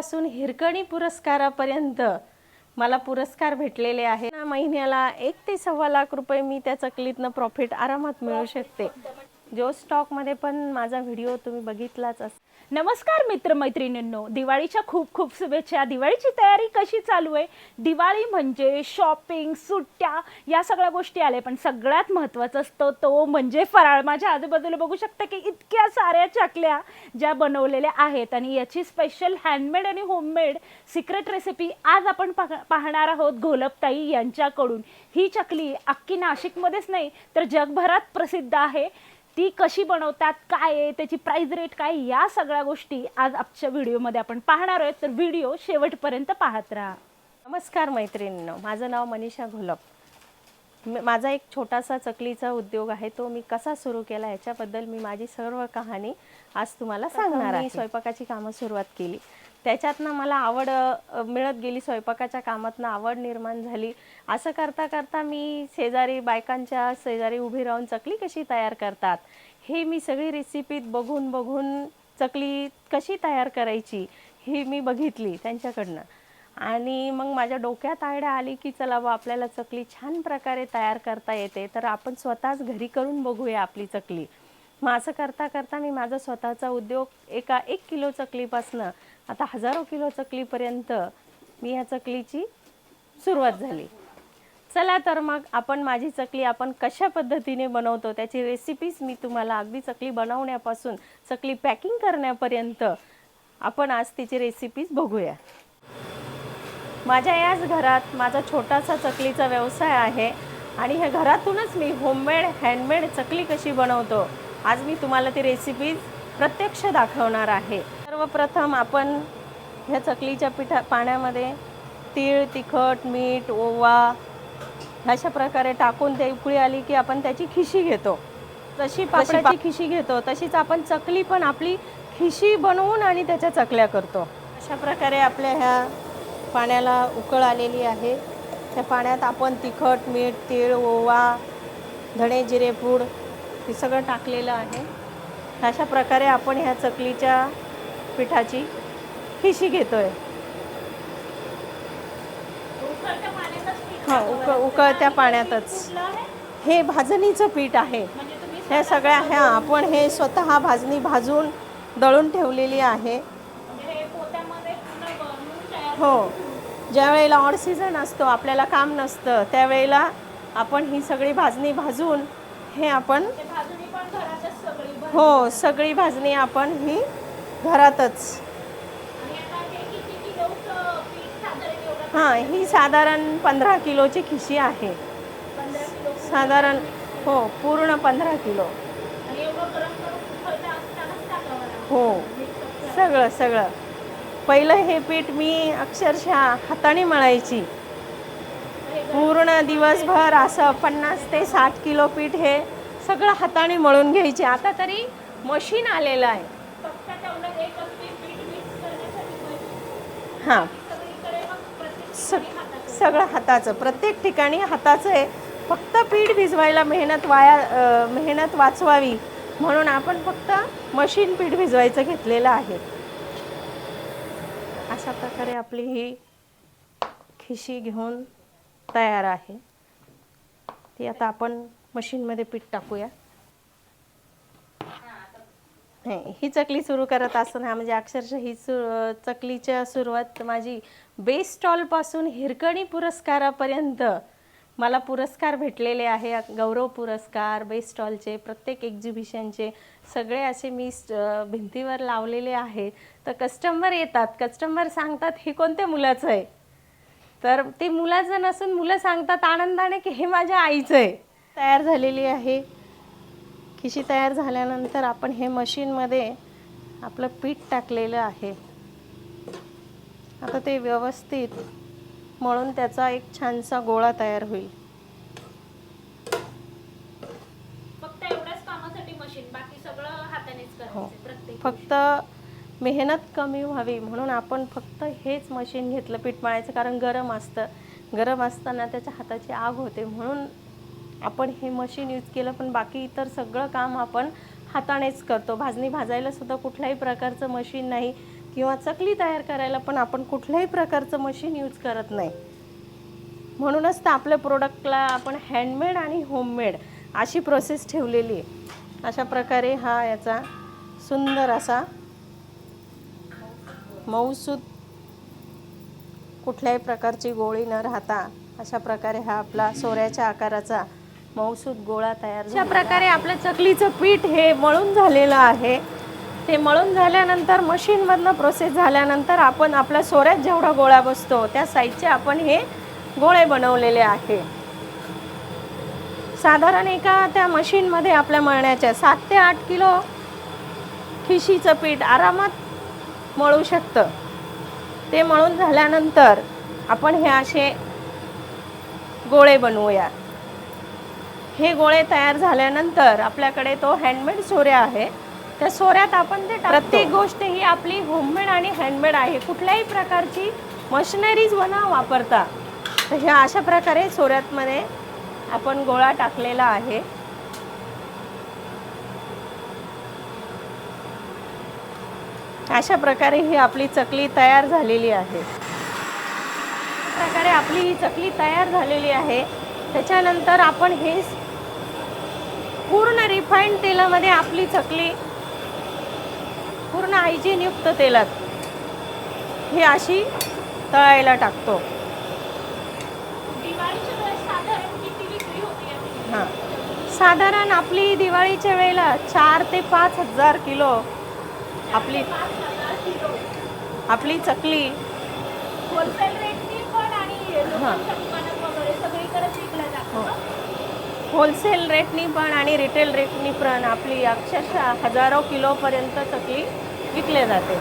पासून हिरकणी पुरस्कारापर्यंत मला पुरस्कार भेटलेले आहे ना। महिन्याला 1 ते 1.25 लाख रुपये मी त्या चकलीतनं प्रॉफिट आरामात मिळू शकते। जो स्टॉक मध्ये पण माझा व्हिडिओ तुम्ही बघितलाच असेल। नमस्कार मित्रमैत्रिणींनो, दिवाळीच्या खूप खूप शुभेच्छा। दिवाळीची तयारी कशी चालू आहे? दिवाळी म्हणजे शॉपिंग, सुट्ट्या या सगळ्या गोष्टी आल्या, पण सगळ्यात महत्त्वाचं असतं तो म्हणजे फराळ। माझ्या आजूबाजूला बघू शकता की इतक्या साऱ्या चकल्या ज्या बनवलेल्या आहेत आणि याची स्पेशल हँडमेड आणि होममेड सिक्रेट रेसिपी आज आपण पाहणार आहोत घोलपताई यांच्याकडून। ही चकली अख्खी नाशिकमध्येच नाही तर जगभरात प्रसिद्ध आहे। ती कशी बनवतात, काय आहे त्याची प्राइस रेट काय, या सगळ्या गोष्टी आज आजच्या व्हिडिओमध्ये आपण पाहणार आहोत, तर व्हिडिओ शेवटपर्यंत पाहत राहा। नमस्कार मैत्रिणींनो, माझं नाव मनीषा घोलप। माझा एक छोटासा चकलीचा उद्योग आहे, तो मी कसा सुरू केला याच्याबद्दल मी माझी सर्व कहाणी आज तुम्हाला सांगणार आहे। स्वयंपाकाची कामं सुरुवात केली, त्याच्यातनं मला आवड मिळत गेली, स्वयंपाकाच्या कामातनं आवड निर्माण झाली। असं करता करता मी शेजारी बायकांच्या शेजारी उभी राहून चकली कशी तयार करतात हे मी सगळी रेसिपीत बघून बघून चकली कशी तयार करायची ही मी बघितली त्यांच्याकडनं। आणि मग माझ्या डोक्यात आयडिया आली की चला बा आपल्याला चकली छान प्रकारे तयार करता येते, तर आपण स्वतःच घरी करून बघूया आपली चकली। मग असं करता करता मी माझा स्वतःचा उद्योग 1 किलो चकलीपासनं आता हजारो किलो चकलीपर्यंत मी ह्या चकलीची सुरुवात झाली। चला तर मग आपण माझी चकली आपण कशा पद्धतीने बनवतो त्याची रेसिपीज मी तुम्हाला अगदी चकली बनवण्यापासून चकली पॅकिंग करण्यापर्यंत आपण आज तिची रेसिपीज बघूया। माझ्या याच घरात माझा छोटासा चकलीचा व्यवसाय आहे आणि ह्या घरातूनच मी होममेड हँडमेड चकली कशी बनवतो आज मी तुम्हाला ती रेसिपीज प्रत्यक्ष दाखवणार आहे। सर्वप्रथम आपण ह्या चकलीच्या पाण्यामध्ये तीळ, तिखट, मीठ, ओवा अशा प्रकारे टाकून ते उकळी आली की आपण त्याची खिशी घेतो। जशी पापडाची खिशी घेतो तशीच आपण चकली पण आपली खिशी बनवून आणि त्याच्या चकल्या करतो। अशा प्रकारे आपल्या ह्या पाण्याला उकळ आलेली आहे, त्या पाण्यात आपण तिखट, मीठ, तीळ, ओवा, धणे, जिरे पूड हे सगळं टाकलेलं आहे। अशा प्रकारे आपण ह्या चकलीच्या पिठाची खिशी घेतोय। उकळत्या पाण्यातच हे भाजणीचं पीठ आहे। हे सगळ्या आपण हे स्वतः भाजून दळून ठेवलेली आहे। हो, ज्या वेळेला ऑड सीझन असतो आपल्याला काम नसतं त्यावेळेला आपण ही सगळी भाजणी भाजून हे आपण हो सगळी भाजणी आपण ही घरातच ही साधारण 15 किलोची खिशी आहे। साधारण हो पूर्ण 15 किलो। हो सगळं पहिलं हे पीठ मी अक्षरशः हाताने मळायची। पूर्ण दिवसभर असं 50 ते 60 किलो पीठ हे सगळं हाताने मळून घ्यायचे। आता तरी मशीन आलेलं आहे। हां सगळं हाताचं, प्रत्येक ठिकाणी हाताचं आहे। फक्त पीठ भिजवायला मेहनत वाचवावी म्हणून आपण फक्त मशीन पीठ भिजवायचं घेतलेलं आहे। अशा प्रकारे आपली ही खिशी घेऊन तयार आहे। ती आता आपण मशीनमध्ये पीठ टाकूया। ही चकली सुरू करत असताना म्हणजे अक्षरशः ही चकलीच्या सुरुवात माझी बेस्ट स्टॉलपासून हिरकणी पुरस्कारापर्यंत मला पुरस्कार भेटलेले आहे। गौरव पुरस्कार, बेस्ट स्टॉलचे, प्रत्येक एक्झिबिशनचे सगळे असे मी भिंतीवर लावलेले आहेत। तर कस्टमर येतात, कस्टमर सांगतात हे कोणत्या मुलाचं आहे, तर ते मुलाचं नसून मुलं सांगतात आनंदाने की हे माझ्या आईचं आहे। तयार झालेली आहे खिशी। तयार झाल्यानंतर आपण हे मशीनमध्ये आपलं पीठ टाकलेलं आहे। आता ते व्यवस्थित मळून त्याचा एक छानसा गोळा तयार होईल। फक्त एवढ्याच कामासाठी मशीन, बाकी सगळं हातानेच करायचं। फक्त मेहनत कमी व्हावी म्हणून आपण फक्त हेच मशीन घेतलं पीठ मळायचं, कारण गरम असतं। गरम असताना त्याच्या हाताची आग होते म्हणून आपण हे मशीन यूज केलं, पण बाकी इतर सगळं काम आपण हातानेच करतो। भाजणी भाजायला सुद्धा कुठल्याही प्रकारचं मशीन नाही, किंवा चकली तयार करायला पण आपण कुठल्याही प्रकारचं मशीन यूज करत नाही. म्हणूनच तर आपल्या प्रोडक्टला आपण हँडमेड आणि होममेड अशी प्रोसेस ठेवलेली आहे. अशा प्रकारे हा याचा सुंदर असा मऊसूत, कुठल्याही प्रकारची गोळी न राहता अशा प्रकारे हा आपला सोऱ्याच्या आकाराचा मऊसूत गोळा तयार झाला. अशा प्रकारे आपल्या चकलीचं पीठ हे मळून झालेलं आहे. ते मळून झाल्यानंतर मशीनमधनं प्रोसेस झाल्यानंतर आपण आपल्या सोऱ्यात जेवढा गोळा बसतो त्या साईजचे आपण हे गोळे बनवलेले आहे. साधारण एका त्या मशीनमध्ये आपल्या मळण्याच्या 7 ते 8 किलो खिशीचं पीठ आरामात मळू शकतं. ते मळून झाल्यानंतर आपण हे असे गोळे बनवूया. हे गोळे तयार झाल्यानंतर आपल्याकडे तो हँडमेड सोऱ्या आहे. त्या सोऱ्यात आपण ते प्रत्येक गोष्ट ही आपली होममेड आणि हँडमेड आहे. कुठल्याही प्रकारची मशिनरीज न वापरता तर ह्या अशा प्रकारे सोऱ्यातमध्ये आपण गोळा टाकलेला आहे. अशा प्रकारे ही आपली चकली तयार झालेली आहे. प्रकारे आपली ही चकली तयार झालेली आहे. त्याच्यानंतर आपण हे पूर्ण रिफाइंड तेलामध्ये आपली चकली पूर्ण हायजीनयुक्त तेलात ही अशी तळायला टाकतो. हां, साधारण आपली दिवाळीच्या वेळेला 4 ते 5 हजार किलो आपली चकली होलसेल रेटनी पण आणि वगैरे सगळीकडेच विकल्या जातात. होलसेल रेटनी पण आणि रिटेल रेटनी पण आपली अक्षरशः हजारो किलोपर्यंत चकली विकली जाते.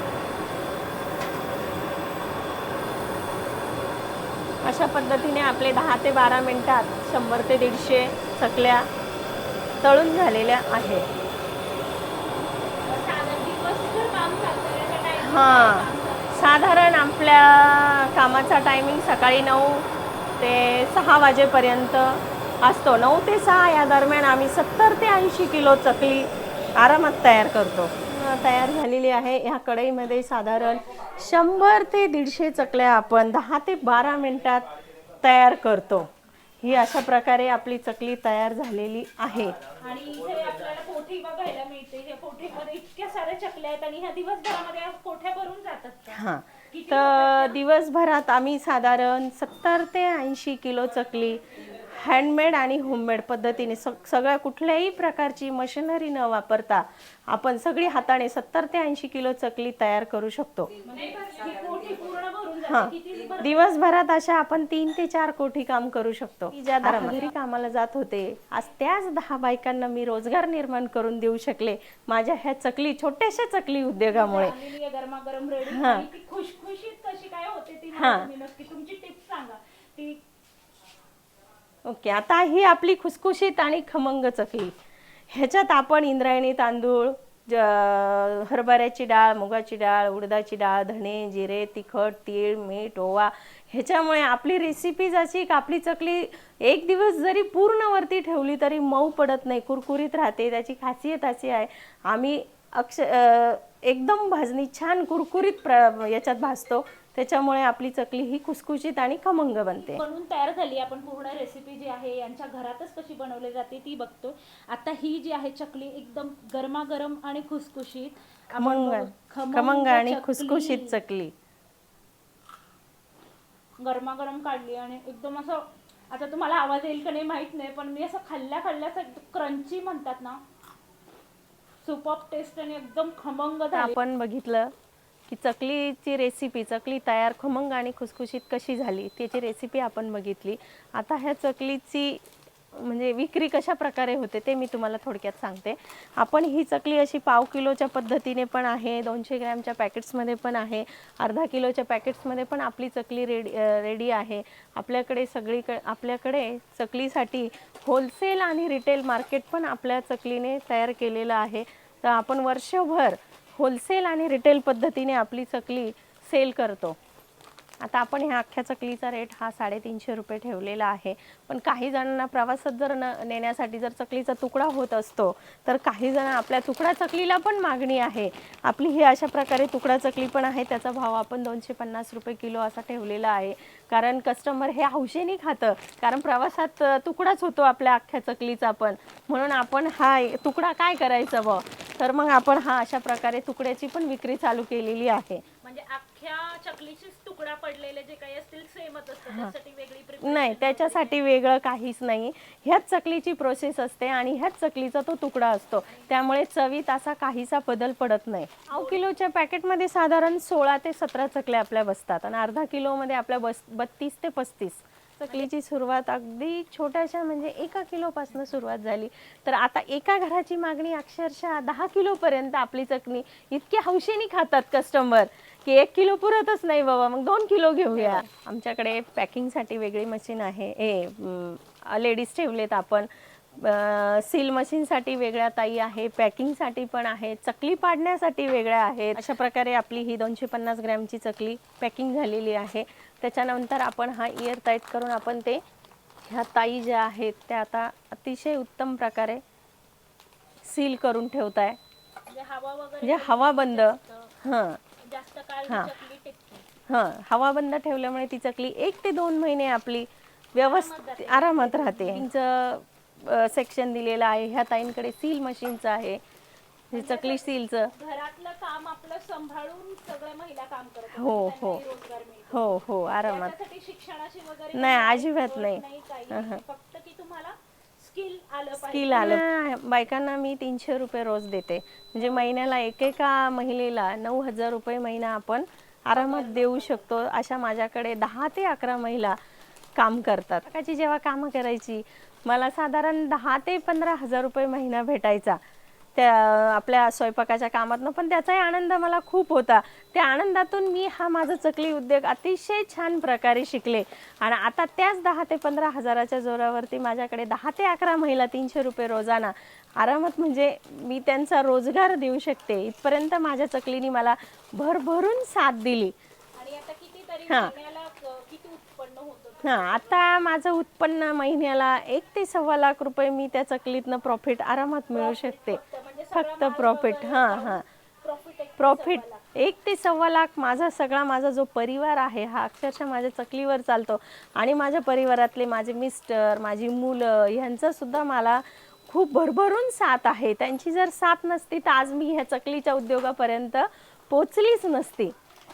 अशा पद्धतीने आपले 10 ते 12 मिनिटात 100 ते 150 चकल्या तळून झालेल्या आहेत. हां, साधारण आपल्या कामाचा टायमिंग सकाळी 9 ते 6 वाजेपर्यंत असतो. 9 ते 6 या दरम्यान आम्ही 70 ते 80 किलो चकली आरामात तयार करतो. तयार झालेली आहे. ह्या कढईमध्ये साधारण 100 ते 150 चकल्या आपण 10 ते 12 मिनिटात तयार करतो. ही अशा प्रकारे आपली चकली तयार झालेली आहे. आणि इथे आपल्याला कोठी बघायला मिळते. या कोठीमध्ये इतक्या साऱ्या चकल्या आहेत आणि ह्या दिवसभरामध्ये कोठ्या भरून जातात का? हां, तर दिवसभरात आम्ही साधारण 70 ते 80 किलो चकली हँडमेड आणि होममेड पद्धतीने सगळ्या कुठल्याही प्रकारची मशिनरी न वापरता आपण सगळी हाताने 70 ते 80 किलो चकली तयार करू शकतो. हां, दिवसभरात अशा आपण 3 ते 4 कोठी काम करू शकतो. ज्या 10 घरी कामाला जात होते, आज त्याच 10 बायकांना मी रोजगार निर्माण करून देऊ शकले माझ्या ह्या छोट्याशा चकली उद्योगामुळे. गरमागरम रेडी आणि ती खुशखुशीत कशी काय होते ती नक्की तुमची टिप्स सांगा. ती ओके, आता ही आपली खुसखुशीत आणि खमंग चकली. ह्याच्यात आपण इंद्रायणी तांदूळ, हरभऱ्याची डाळ, मुगाची डाळ, उडदाची डाळ, धणे, जिरे, तिखट, तीळ, मीठ, ओवा ह्याच्यामुळे आपली रेसिपी जशी की आपली चकली एक दिवस जरी पूर्ण वरती ठेवली तरी मऊ पडत नाही, कुरकुरीत राहते. त्याची खासियत अशी आहे आम्ही एकदम भाजणी छान कुरकुरीत याच्यात भाजतो. त्याच्यामुळे आपली चकली ही खुसखुशीत आणि खमंग बनते. बनवून तयार झाली. आपण पूर्ण रेसिपी जी आहे यांच्या घरातच कशी बनवली जाते ती बघतो. आता ही जी आहे चकली एकदम गरमागरम आणि खुसखुशीत खमंग आणि खुसखुशीत चकली गरमागरम काढली आणि एकदम असं, आता तुम्हाला आवाज येईल का नाही माहित नाही, पण मी असं खाल्ल्याचं क्रंची म्हणतात ना, सुपर टेस्ट आणि एकदम खमंग झाली. आपण बघितलं की चकलीची रेसिपी, चकली तयार खमंग आणि खुसखुशीत कशी झाली त्याची रेसिपी आपण बघितली. आता ह्या चकलीची म्हणजे विक्री कशा प्रकारे होते ते मी तुम्हाला थोडक्यात सांगते. आपण ही चकली अशी पाव किलोच्या पद्धतीने पण आहे, 200 ग्रॅमच्या पॅकेट्समध्ये पण आहे, अर्धा किलोच्या पॅकेट्समध्ये पण आपली चकली रेडी आहे. आपल्याकडे चकलीसाठी होलसेल आणि रिटेल मार्केट पण आपल्या चकलीने तयार केलेलं आहे. तर आपण वर्षभर होलसेल आणि रिटेल पद्धतीने आपली चकली सेल करतो. आता आपण ह्या अख्ख्या चकलीचा रेट हा 350 रुपये ठेवलेला आहे. पण काही जणांना प्रवासात जर नेण्यासाठी जर चकलीचा तुकडा होत असतो तर काही जण आपल्या तुकडा चकलीला पण मागणी आहे. आपली ही अशा प्रकारे तुकडा चकली पण आहे, त्याचा भाव आपण 250 रुपये किलो असा ठेवलेला आहे. कारण कस्टमर हे हौशेने खातं, कारण प्रवासात तुकडाच होतो आपल्या अख्ख्या चकलीचा पण, म्हणून आपण हा तुकडा काय करायचा व तर मग आपण हा अशा प्रकारे तुकड्याची पण विक्री चालू केलेली आहे. म्हणजे अख्ख्या चकलीचीच तुकडा पडलेले जे काही असतील सेमच असतं, त्यासाठी वेगळी preparation नाही, त्याच्यासाठी वेगळं काहीच नाही. ह्याच चकलीची प्रोसेस असते आणि ह्याच चकलीचा तो तुकडा असतो, त्यामुळे चवीत असा काहीसा बदल पडत नाही. पाव किलोच्या पॅकेटमध्ये साधारण 16 ते 17 चकल्या आपल्या बसतात आणि अर्धा किलोमध्ये आपल्या 32 ते 35. चकलीची सुरुवात अगदी छोट्याशा म्हणजे 1 किलोपासून सुरुवात झाली, तर आता एका घराची मागणी अक्षरशः 10 किलोपर्यंत आपली चकली इतकी हौशेने खातात कस्टमर की 1 किलो पुरतच नाही बाबा, मग 2 किलो घेऊया. आमच्याकडे पॅकिंगसाठी वेगळी मशीन आहे, लेडीज ठेवलेत आपण. सील मशीनसाठी वेगळ्या ताई आहे, पॅकिंगसाठी पण आहे, चकली पाडण्यासाठी वेगळ्या आहेत. अशा प्रकारे आपली ही 250 ग्रॅमची चकली पॅकिंग झालेली आहे. त्याच्यानंतर आपण हा इयर टाईट करून आपण ते ह्या ताई ज्या आहेत त्या आता अतिशय उत्तम प्रकारे सील करून ठेवत आहे, म्हणजे हवा वगैरे म्हणजे हवा बंद. हां जास्त काळ हां. चकली टिकते. हां, हवा बंद ठेवल्यामुळे ती चकली 1 ते 2 महिने आपली व्यवस्थित आरामात राहते. सेक्शन दिलेलं आहे, ह्या ताईंकडे सील मशीनचं आहे, हे चकली सीलचं. घरातलं काम आपलं सांभाळून सगळ्या महिला काम करतात. हो आणि हो त्यांनाही रोजगार मिळतो. हो हो आरामात. त्यासाठी शिक्षणाची वगैरे नाही, काही अजिबात गरज नाही. काही नाही. फक्त की तुम्हाला स्किल आलं स्किल पाहिजे. आलं. बायकांना मी 300 रुपये रोज देते, म्हणजे महिन्याला एकेका महिलेला 9,000 रुपये महिना आपण आरामात देऊ शकतो. अशा माझ्याकडे 10 ते 11 महिला काम करतात. त्याची जेव्हा कामं करायची मला साधारण 10 ते 15,000 रुपये महिना भेटायचा त्या आपल्या स्वयंपाकाच्या कामातनं, पण त्याचाही आनंद मला खूप होता. त्या आनंदातून मी हा माझा चकली उद्योग अतिशय छान प्रकारे शिकले आणि आता त्याच 10 ते 15,000च्या जोरावरती माझ्याकडे 10 ते 11 महिला 300 रुपये रोजाना आरामात, म्हणजे मी त्यांचा रोजगार देऊ शकते. इथपर्यंत माझ्या चकलीने मला भरभरून साथ दिली. आणि आता कितीतरी हां. महिन्याला किती उत्पन्न होतं? हां, आता माझं उत्पन्न महिन्याला 1 ते 1.25 लाख रुपये मी त्या चकलीतनं प्रॉफिट आरामात मिळू शकते. म्हणजे सगळा फक्त माल प्रॉफिट. वगैरे हां जाऊन हां प्रॉफिट प्रॉफिट 1 ते 1.25 लाख माझा जो परिवार आहे हा अक्षरशः माझ्या चकलीवर चालतो. आणि माझ्या परिवारातले माझे मिस्टर, माझी मुलं ह्यांचं सुद्धा मला खूप भरभरून साथ आहे. त्यांची जर साथ नसती तर आज मी ह्या चकलीच्या उद्योगापर्यंत पोचलीच नसती.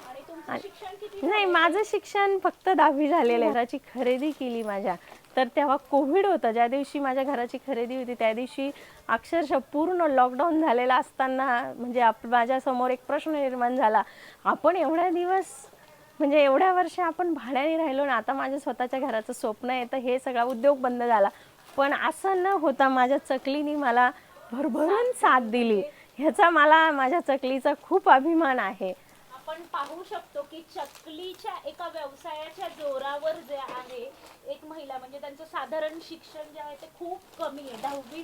आणि तुमचं शिक्षण किती? नाही, माझं शिक्षण फक्त 10वी झालेलं आहे. घराची खरेदी केली माझ्या, तर तेव्हा कोविड होतं. ज्या दिवशी माझ्या घराची खरेदी होती त्या दिवशी अक्षरशः पूर्ण लॉकडाऊन झालेला असताना म्हणजे माझ्यासमोर एक प्रश्न निर्माण झाला, आपण एवढ्या दिवस म्हणजे एवढ्या वर्ष आपण भाड्याने राहिलो ना, आता माझ्या स्वतःच्या घराचं स्वप्न आहे, तर हे सगळा उद्योग बंद झाला. पण असं न होता माझ्या चकलीने मला भरभरून साथ दिली. ह्याचा मला माझ्या चकलीचा खूप अभिमान आहे. आपण पाहू शकतो की चकलीच्या एका व्यवसायाच्या जोरावर जे आहे एक महिला, म्हणजे त्यांचं साधारण शिक्षण जे आहे ते खूप कमी आहे, 10वी,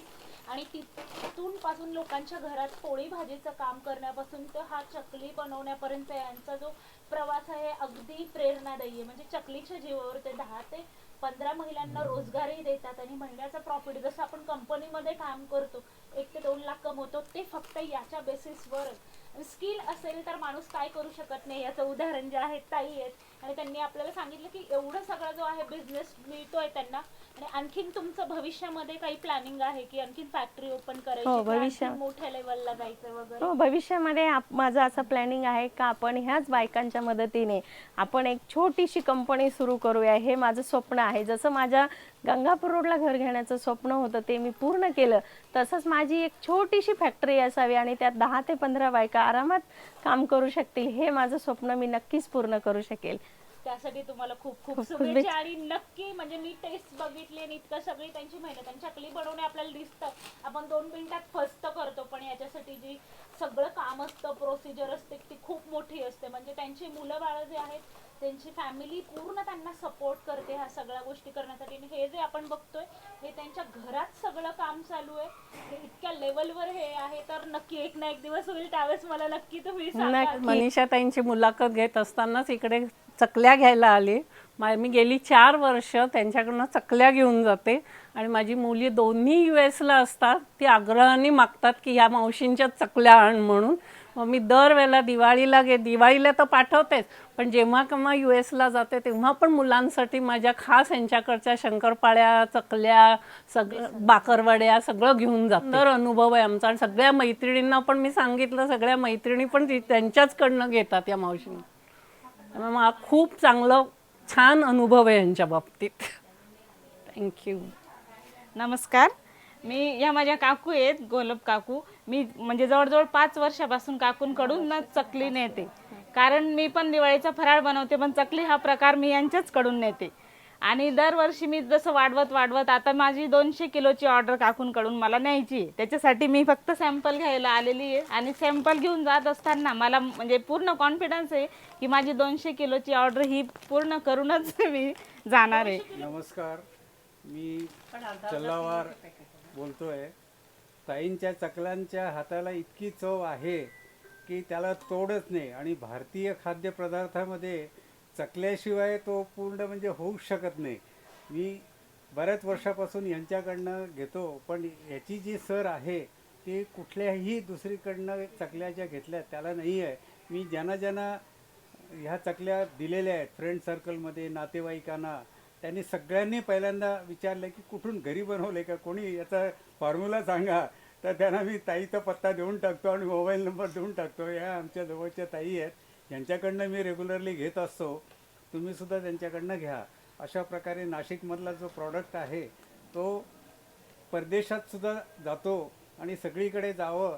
आणि तिथून पासून लोकांच्या घरात पोळी भाजीचं काम करण्यापासून तर हा चकली बनवण्यापर्यंत यांचा जो प्रवास आहे अगदी प्रेरणादायी आहे. म्हणजे चकलीच्या जीवावर ते 10 ते 15 महिलांना रोजगारही देतात आणि महिन्याचा प्रॉफिट, जसं आपण कंपनीमध्ये काम करतो 1 ते 2 लाख कमवतो, ते फक्त याच्या बेसिसवर. स्किल असेल तर माणूस काय करू शकत नाही, याचं उदाहरण जे आहे ताई आहेत, आणि त्यांनी आपल्याला सांगितलं की एवढं सगळं जो आहे बिझनेस मिळतोय त्यांना. आणि आणखीन तुमचं भविष्यामध्ये काही प्लॅनिंग आहे की आणखीन फॅक्टरी ओपन करायची, भविष्यात मोठ्या लेवलला जायचं वगैरे? हो, भविष्यामध्ये माझं असं प्लॅनिंग आहे का आपण ह्याच बायकांच्या मदतीने आपण एक छोटीशी कंपनी सुरू करूया. हे माझं स्वप्न आहे. जसं माझ्या गंगापूर रोडला घर घेण्याचं स्वप्न होतं ते मी पूर्ण केलं, तसंच माझी एक छोटीशी फॅक्टरी असावी आणि त्यात 10 ते 15 बायका आरामात काम करू शकतील. हे माझं स्वप्न मी नक्कीच पूर्ण करू शकेल. त्यासाठी तुम्हाला खूप खूप शुभेच्छा. आणि नक्की म्हणजे मी टेस्ट बघितली आणि इतकं सगळी त्यांची मेहनत आणि चकली बनवणे आपल्याला दिसतं, आपण 2 मिनिटात फस्त करतो, पण याच्यासाठी जी सगळं काम असतं, प्रोसिजर असते, ती खूप मोठी असते. म्हणजे त्यांची मुलं बाळं जे आहेत त्यांची फॅमिली पूर्ण त्यांना सपोर्ट करते ह्या सगळ्या गोष्टी करण्यासाठी. आणि हे जे आपण बघतोय हे त्यांच्या घरात सगळं काम चालू आहे, हे इतक्या लेवलवर हे आहे. तर नक्की एक ना एक दिवस होईल, त्यावेळेस मला नक्की तुम्ही सांगा. मनीषा ताईंची मुलाखत घेत असतानाच इकडे चकल्या घ्यायला आले. मी गेली 4 वर्ष त्यांच्याकडनं चकल्या घेऊन जाते आणि माझी मुली दोन्ही US असतात. ती आग्रहाने मागतात की ह्या मावशींच्या चकल्या आण म्हणून. मग मी दरवेळेला दिवाळीला तर पाठवतेच, पण जेव्हा केव्हा US जाते तेव्हा पण मुलांसाठी माझ्या खास यांच्याकडच्या शंकरपाळ्या, चकल्या, सगळं बाकरवड्या सगळं घेऊन जाते. तर अनुभव आहे आमचा आणि सगळ्या मैत्रिणींना पण मी सांगितलं, सगळ्या मैत्रिणी पण त्यांच्याचकडनं घेतात या मावशींना. त्यामुळे मला खूप छान अनुभव आहे यांच्या बाबतीत. थँक्यू. नमस्कार. या माझ्या काकू आहेत, गोलब काकू. मी म्हणजे जवळजवळ 5 वर्षापासून काकूंकडून ना चकली नेते, कारण मी पण दिवाळीचा फराळ बनवते, पण चकली हा प्रकार मी यांच्याचकडून नेते. आणि दरवर्षी मी जसं वाढवत आता माझी 200 किलोची ऑर्डर काकूंकडून मला न्यायची आहे. त्याच्यासाठी मी फक्त सॅम्पल घ्यायला आलेली आहे आणि सॅम्पल घेऊन जात असताना मला म्हणजे पूर्ण कॉन्फिडन्स आहे की माझी 200 किलोची ऑर्डर ही पूर्ण करूनच मी जाणार आहे. नमस्कार, मी चल्लावार बोलतोय. ताईंच्या चकल्यांच्या हाताला इतकी चव आहे की त्याला तोडच नाही आणि भारतीय खाद्यपदार्थामध्ये चकल्याशिवाय तो पूर्ण म्हणजे होऊच शकत नाही. मी बऱ्याच वर्षापासून यांच्याकडनं घेतो, पण याची जी सर आहे ती कुठल्याही दुसरीकडनं चकल्या ज्या घेतल्या त्याला नाही आहे. मी ज्यांना ह्या चकल्या दिलेल्या आहेत फ्रेंड सर्कलमध्ये, नातेवाईकांना, त्यांनी सगळ्यांनी पहिल्यांदा विचारलं की कुठून घरी बनवले का, कोणी याचा फॉर्म्युला सांगा. तर त्यांना मी ताईचा पत्ता देऊन टाकतो आणि मोबाईल नंबर देऊन टाकतो. या आमच्या जवळच्या ताई आहेत, यांच्याकडनं मी रेग्युलरली घेत असतो. तुम्हीसुद्धा त्यांच्याकडनं घ्या. अशा प्रकारे नाशिकमधला जो प्रॉडक्ट आहे तो परदेशातसुद्धा जातो आणि सगळीकडे जावं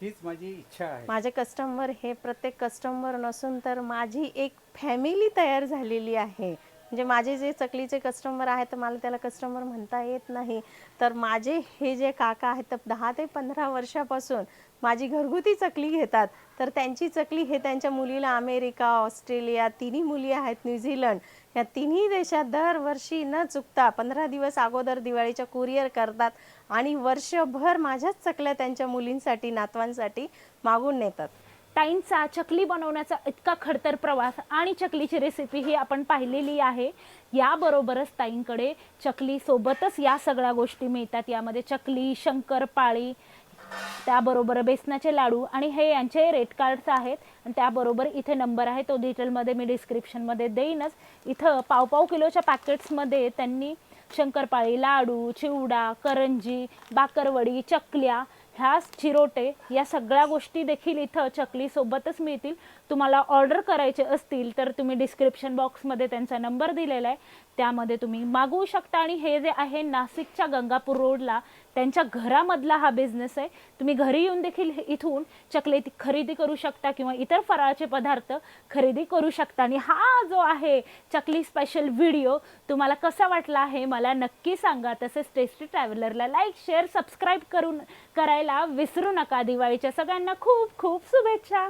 हीच माझी इच्छा आहे. माझे कस्टमर हे प्रत्येक कस्टमर नसून तर माझी एक फॅमिली तयार झालेली आहे. म्हणजे माझे जे चकलीचे कस्टमर आहेत तर मला त्याला कस्टमर म्हणता येत नाही, तर माझे हे जे काका आहेत तर 10 ते 15 वर्षापासून माझी घरगुती चकली घेतात. तर त्यांची चकली हे त्यांच्या मुलीला अमेरिका, ऑस्ट्रेलिया, तिन्ही मुली आहेत, न्यूझीलंड, या तिन्ही देशात दरवर्षी न चुकता 15 दिवस अगोदर दिवाळीच्या कुरिअर करतात आणि वर्षभर माझ्याच चकल्या त्यांच्या मुलींसाठी, नातवांसाठी मागून नेतात. ताईंचा चकली बनवण्याचा इतका खडतर प्रवास आणि चकलीची रेसिपी ही आपण पाहिलेली आहे. याबरोबरच ताईंकडे चकली सोबतच या सगळ्या गोष्टी मिळतात. यामध्ये चकली, शंकरपाळी, त्याबरोबर बेसनाचे लाडू आणि हे यांचे रेट कार्ड्स आहेत. आणि त्याबरोबर इथे नंबर आहे, तो डिटेलमध्ये मी डिस्क्रिप्शनमध्ये देईनच. इथं पाव किलोच्या पॅकेट्समध्ये त्यांनी शंकरपाळी, लाडू, चिवडा, करंजी, बाकरवडी, चकल्या, ह्या चिरोटे या सगळ्या गोष्टी देखील इथं चकलीसोबतच मिळतील. तुम्हाला ऑर्डर करायचे असतील तर तुम्ही डिस्क्रिप्शन बॉक्समध्ये त्यांचा नंबर दिलेला आहे, त्यामध्ये तुम्ही मागवू शकता. आणि हे जे आहे नाशिकच्या गंगापूर रोडला त्यांच्या घरामधला हा बिझनेस आहे. तुम्ही घरी येऊन देखील इथून चकली खरेदी करू शकता किंवा इतर फराळाचे पदार्थ खरेदी करू शकता. आणि हा जो आहे चकली स्पेशल व्हिडिओ तुम्हाला कसा वाटला आहे मला नक्की सांगा. तसेच टेस्टी ट्रॅव्हलरला लाईक, शेअर, सबस्क्राईब करायला विसरू नका. दिवाळीच्या सगळ्यांना खूप खूप शुभेच्छा.